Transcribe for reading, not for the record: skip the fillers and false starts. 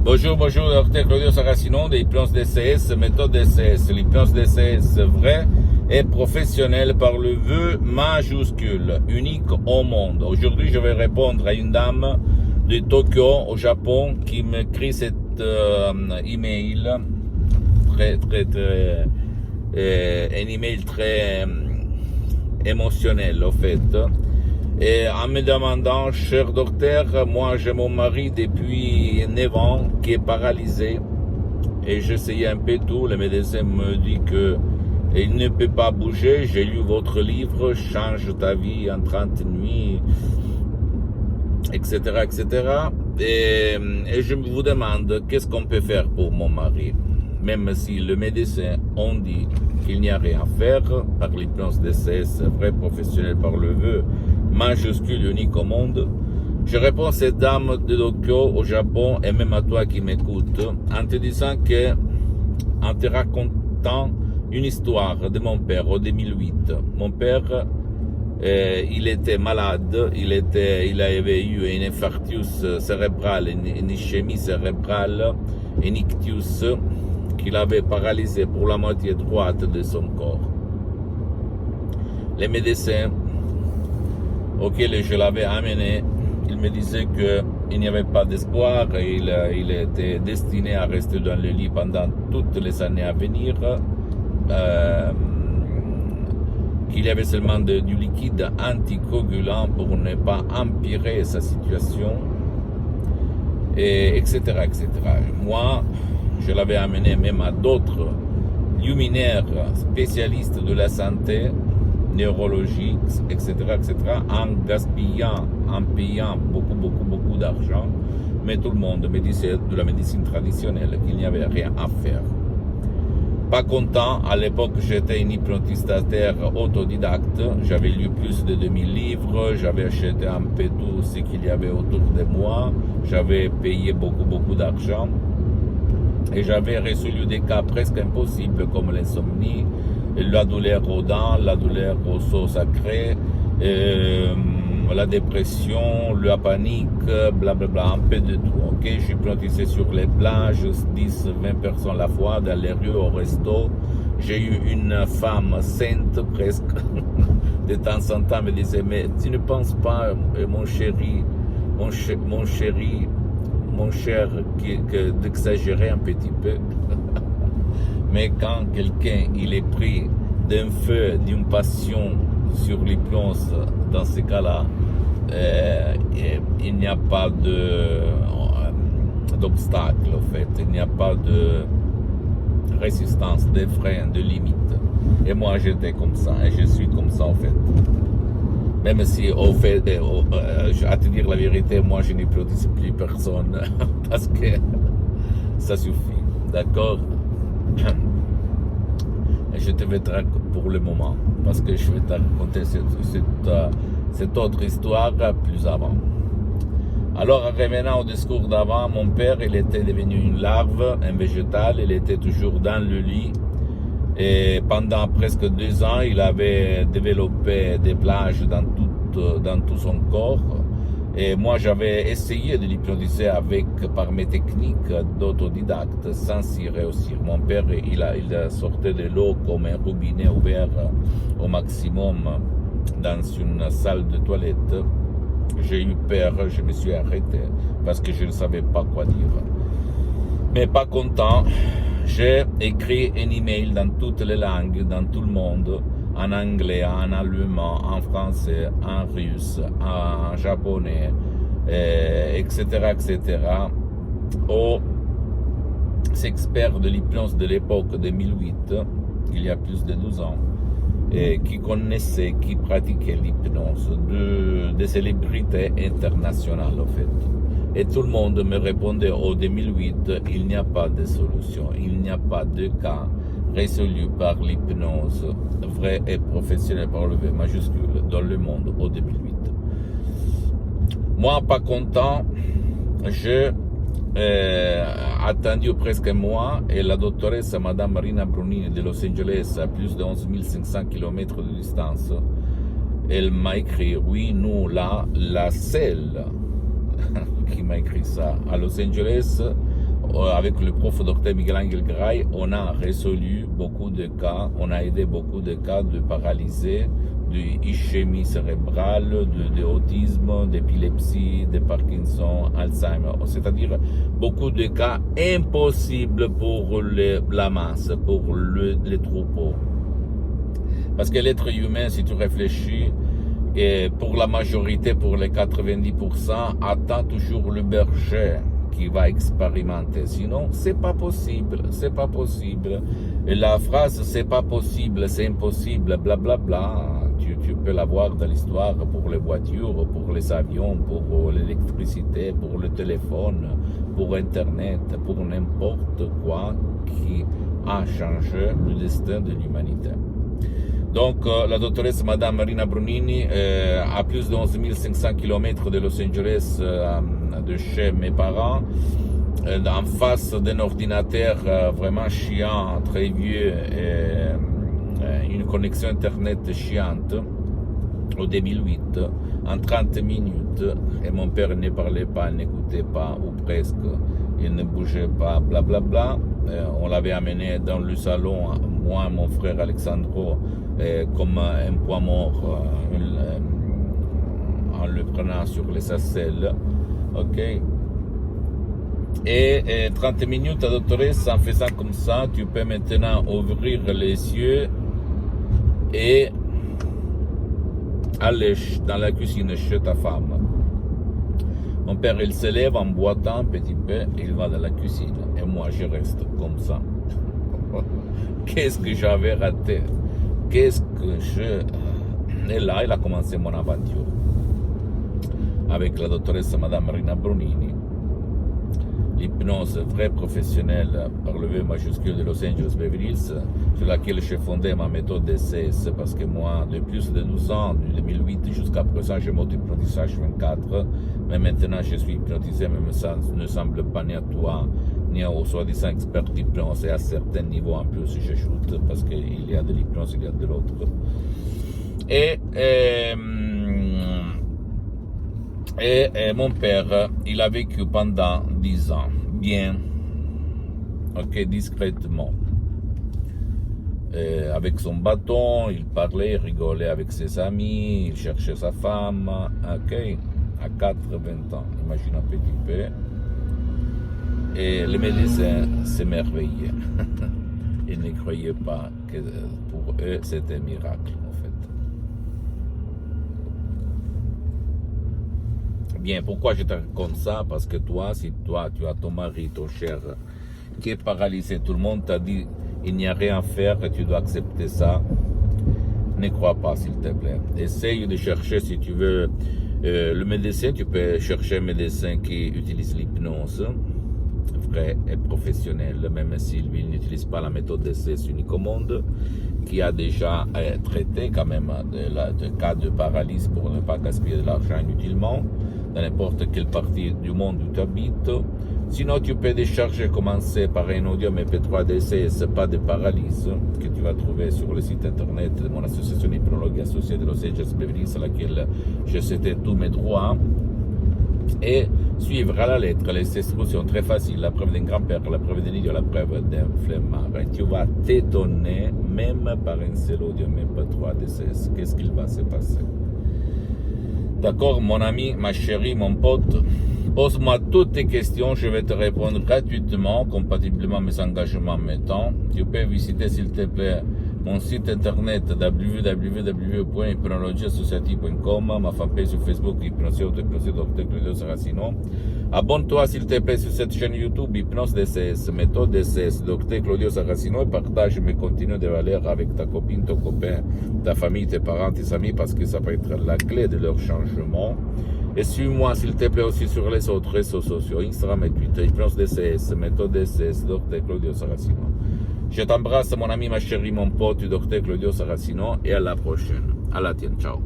Bonjour, docteur Claudio Saracino de l'hypnose DCS, méthode DCS. L'hypnose DCS vraie et professionnelle par le vœu majuscule, unique au monde. Aujourd'hui, je vais répondre à une dame de Tokyo, au Japon, qui m'écrit cet email, un email très émotionnel, en fait. Et en me demandant, cher docteur, moi j'ai mon mari depuis 9 ans qui est paralysé et j'essayais un peu tout. Le médecin me dit que il ne peut pas bouger. J'ai lu votre livre, Change ta vie en 30 nuits, etc., etc. Et je vous demande, qu'est-ce qu'on peut faire pour mon mari? Même si le médecin ont dit qu'il n'y a rien à faire, par l'hypnose DCS, vrai professionnel par le vœu, majuscule, unique au monde, je réponds à cette dame de Tokyo au Japon et même à toi qui m'écoutes en te disant que, en te racontant une histoire de mon père en 2008. Mon père, il était malade, il avait eu un infarctus cérébral, une ischémie cérébrale, un ictus qui l'avait paralysé pour la moitié droite de son corps. Les médecins auxquels je l'avais amené, ils me disaient qu'il n'y avait pas d'espoir, et il était destiné à rester dans le lit pendant toutes les années à venir, qu'il y avait seulement du liquide anticoagulant pour ne pas empirer sa situation, et etc., etc. Moi, je l'avais amené même à d'autres luminaires spécialistes de la santé, neurologique, etc., etc., en gaspillant, en payant beaucoup d'argent. Mais tout le monde me disait de la médecine traditionnelle qu'il n'y avait rien à faire. Pas content, à l'époque j'étais un hypnotistataire autodidacte, j'avais lu plus de 2000 livres, j'avais acheté un peu tout ce qu'il y avait autour de moi, j'avais payé beaucoup d'argent et j'avais résolu des cas presque impossibles comme l'insomnie, la douleur aux dents, la douleur aux os sacrés, la dépression, la panique, blablabla, un peu de tout. Okay? J'hypnotisais sur les plages, 10-20 personnes à la fois, dans les rues, au resto. J'ai eu une femme sainte presque, de temps en temps, me disait, mais tu ne penses pas, mon cher, d'exagérer un petit peu. Mais quand quelqu'un il est pris d'un feu, d'une passion sur l'hypnose, dans ces cas-là, il n'y a pas d'obstacle, en fait. Il n'y a pas de résistance, de frein, de limite. Et moi, j'étais comme ça, et je suis comme ça, en fait. Même si, au fait, à te dire la vérité, moi, je n'hypnotise plus personne, parce que ça suffit, d'accord? Je te vais te raconter pour le moment, parce que je vais te raconter cette autre histoire plus avant. Alors, en revenant au discours d'avant, mon père, il était devenu une larve, un végétal, il était toujours dans le lit, et pendant presque 2 ans, il avait développé des plages dans tout son corps. Et moi, j'avais essayé de l'hypnotiser par mes techniques d'autodidacte sans y réussir. Mon père, il sortait de l'eau comme un robinet ouvert au maximum dans une salle de toilette. J'ai eu peur, je me suis arrêté parce que je ne savais pas quoi dire. Mais pas content, j'ai écrit un email dans toutes les langues, dans tout le monde, en anglais, en allemand, en français, en russe, en japonais, etc., etc., aux experts de l'hypnose de l'époque 2008, il y a plus de 12 ans, et qui connaissaient, qui pratiquaient l'hypnose, des célébrités internationales, en fait. Et tout le monde me répondait en 2008, il n'y a pas de solution, il n'y a pas de cas résolu par l'hypnose vraie et professionnelle par le V majuscule dans le monde au 2008. Moi, pas content, j'ai attendu presque un mois et la doctoresse Madame Marina Brunini de Los Angeles, à plus de 11 500 km de distance, elle m'a écrit, oui, nous, là, la seule qui m'a écrit ça, à Los Angeles, avec le prof docteur Miguel Angel Gray, on a résolu beaucoup de cas, on a aidé beaucoup de cas de paralysie, d'ischémie cérébrale, d'autisme, d'épilepsie, de Parkinson, Alzheimer. C'est-à-dire beaucoup de cas impossibles pour la masse, pour les troupeaux. Parce que l'être humain, si tu réfléchis, et pour la majorité, pour les 90%, attend toujours le berger qui va expérimenter. Sinon, c'est pas possible, c'est pas possible. Et la phrase c'est pas possible, c'est impossible, blablabla, bla, bla, tu peux la voir dans l'histoire pour les voitures, pour les avions, pour l'électricité, pour le téléphone, pour Internet, pour n'importe quoi qui a changé le destin de l'humanité. Donc, la doctoresse Madame Marina Brunini, à plus de 11 500 km de Los Angeles, de chez mes parents, en face d'un ordinateur vraiment chiant, très vieux, une connexion Internet chiante, au 2008, en 30 minutes, et mon père ne parlait pas, n'écoutait pas, ou presque, il ne bougeait pas, blablabla. On l'avait amené dans le salon, moi et mon frère Alexandro, comme un poids mort, en le prenant sur les aisselles, ok. Et 30 minutes à doctoresse, en faisant comme ça, tu peux maintenant ouvrir les yeux et aller dans la cuisine chez ta femme. Mon père, il se lève en boitant un petit peu, et il va dans la cuisine. Et moi, je reste comme ça. Qu'est-ce que j'avais raté? Qu'est-ce que je... Et là, il a commencé mon aventure. Avec la doctoresse Madame Marina Brunini. L'hypnose vraie professionnelle par le V majuscule de Los Angeles Beverly Hills, sur laquelle j'ai fondé ma méthode DCS, parce que moi, depuis plus de 12 ans, du 2008 jusqu'à présent, je m'auto-hypnotise H24, mais maintenant je suis hypnotisé, mais ça ne semble pas ni à toi, ni aux soi-disant experts d'hypnose, et à certains niveaux en plus, j'ajoute, parce qu'il y a de l'hypnose, il y a de l'autre. Et mon père, il a vécu pendant 10 ans, bien, ok, discrètement. Avec son bâton, il parlait, il rigolait avec ses amis, il cherchait sa femme, ok, à 80 ans, imagine un petit peu. Et les médecins s'émerveillaient. Ils ne croyaient pas que pour eux c'était un miracle, en fait. Bien, pourquoi je te raconte ça? Parce que toi, si toi, tu as ton mari, ton cher, qui est paralysé, tout le monde t'a dit, il n'y a rien à faire, tu dois accepter ça. Ne crois pas, s'il te plaît. Essaye de chercher, si tu veux, le médecin, tu peux chercher un médecin qui utilise l'hypnose, vrai et professionnel, même si lui n'utilise pas la méthode d'essai unique au monde, qui a déjà traité quand même de cas de paralysie pour ne pas gaspiller de l'argent inutilement, dans n'importe quelle partie du monde où tu habites. Sinon, tu peux décharger, commencer par un audio MP3 DCS, pas de paralysie, que tu vas trouver sur le site internet de mon association hypnologue associée de Los Angeles Beverly Hills, à laquelle j'ai cédé tous mes droits, et suivre à la lettre les instructions très faciles, la preuve d'un grand-père, la preuve d'un idiot, la preuve d'un flemmard. Et tu vas t'étonner, même par un seul audio MP3 DCS, qu'est-ce qu'il va se passer. D'accord, mon ami, ma chérie, mon pote, pose-moi toutes tes questions, je vais te répondre gratuitement, compatiblement à mes engagements, mes temps. Tu peux visiter, s'il te plaît, mon site internet www.hypnologieassociative.com, ma fanpage sur Facebook, Hypnose Auto-Hypnose Dr Claudio Saracino. Abonne-toi, s'il te plaît, sur cette chaîne YouTube, Hypnose DCS, méthode DCS, Dr Claudio Saracino, et partage mes contenus de valeur avec ta copine, ton copain, ta famille, tes parents, tes amis, parce que ça peut être la clé de leur changement. Et suis-moi, s'il te plaît, aussi sur les autres réseaux sociaux, Instagram et Twitter, Hypnose DCS, méthode DCS, Dr Claudio Saracino. Je t'embrasse, mon ami, ma chérie, mon pote, Dr Claudio Saracino, et à la prochaine. À la tienne, ciao.